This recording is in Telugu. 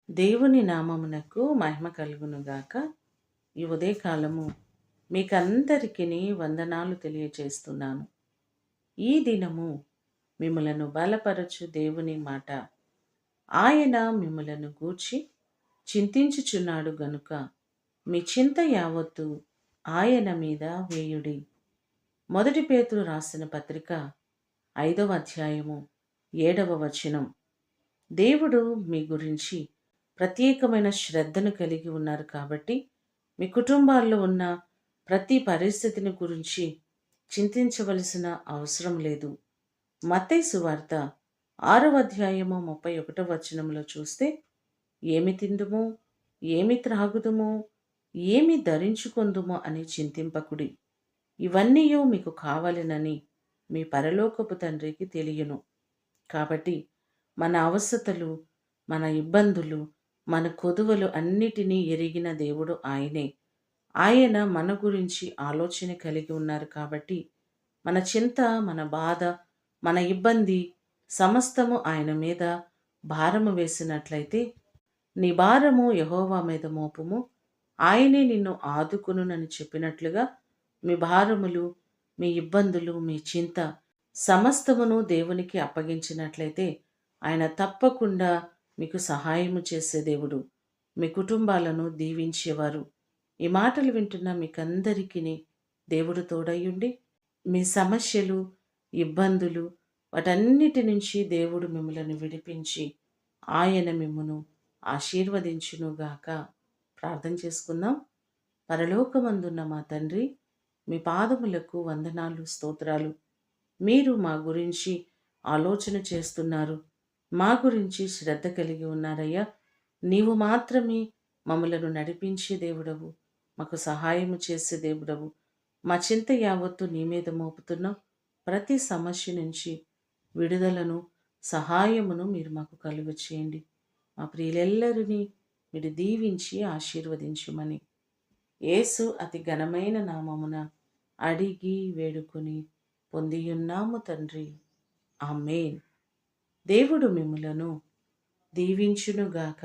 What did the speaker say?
దేవుని నామమునకు మహిమ కలుగునుగాక. ఈ ఉదయకాలము మీకందరికిని వందనాలు తెలియజేస్తున్నాను. ఈ దినము మిమ్ములను బలపరచు దేవుని మాట. ఆయన మిమ్ములను గూర్చి చింతించుచున్నాడు గనుక మీ చింత యావత్తు ఆయన మీద వేయుడి. మొదటి పేతురు రాసిన పత్రిక 5వ అధ్యాయము 7వ వచనం. దేవుడు మీ గురించి ప్రత్యేకమైన శ్రద్ధను కలిగి ఉన్నారు కాబట్టి మీ కుటుంబాల్లో ఉన్న ప్రతి పరిస్థితిని గురించి చింతించవలసిన అవసరం లేదు. మత్తయి సువార్త 6వ అధ్యాయము 31వ వచనంలో చూస్తే, ఏమి తిందుము, ఏమి త్రాగుదుము, ఏమి ధరించుకొందుము అని చింతింపకుడి, ఇవన్నీ మీకు కావలెనని మీ పరలోకపు తండ్రికి తెలియను. కాబట్టి మన అవసరతలు, మన ఇబ్బందులు, మన కొదువలు అన్నిటినీ ఎరిగిన దేవుడు ఆయనే. ఆయన మన గురించి ఆలోచన కలిగి ఉన్నారు కాబట్టి మన చింత, మన బాధ, మన ఇబ్బంది సమస్తము ఆయన మీద భారము వేసినట్లయితే, నీ భారము యెహోవా మీద మోపుము, ఆయనే నిన్ను ఆదుకునునని చెప్పినట్లుగా మీ భారములు, మీ ఇబ్బందులు, మీ చింత సమస్తమును దేవునికి అప్పగించినట్లయితే ఆయన తప్పకుండా మీకు సహాయము చేసే దేవుడు, మీ కుటుంబాలను దీవించేవారు. ఈ మాటలు వింటున్న మీకందరికీ దేవుడు తోడయ్యుండి మీ సమస్యలు, ఇబ్బందులు వాటన్నిటి నుంచి దేవుడు మిమ్మల్ని విడిపించి ఆయన మిమ్మును ఆశీర్వదించునుగాక. ప్రార్థన చేసుకుందాం. పరలోకమందున్న మా తండ్రి, మీ పాదములకు వందనాలు, స్తోత్రాలు. మీరు మా గురించి ఆలోచన చేస్తున్నారు, మా గురించి శ్రద్ధ కలిగి ఉన్నారయ్యా. నీవు మాత్రమే మమ్మలను నడిపించే దేవుడవు, మాకు సహాయము చేసే దేవుడవు. మా చింత యావత్తు నీ మీద మోపుతున్నాం. ప్రతి సమస్య నుంచి విడుదలను, సహాయమును మీరు మాకు కలుగ చేయండి. మా ప్రియులెల్లరినీ మీరు దీవించి ఆశీర్వదించుమని యేసు అతి ఘనమైన నామమున అడిగి వేడుకొని పొందియున్నాము తండ్రి. ఆమేన్. దేవుడు మిమ్ములను దీవించునుగాక.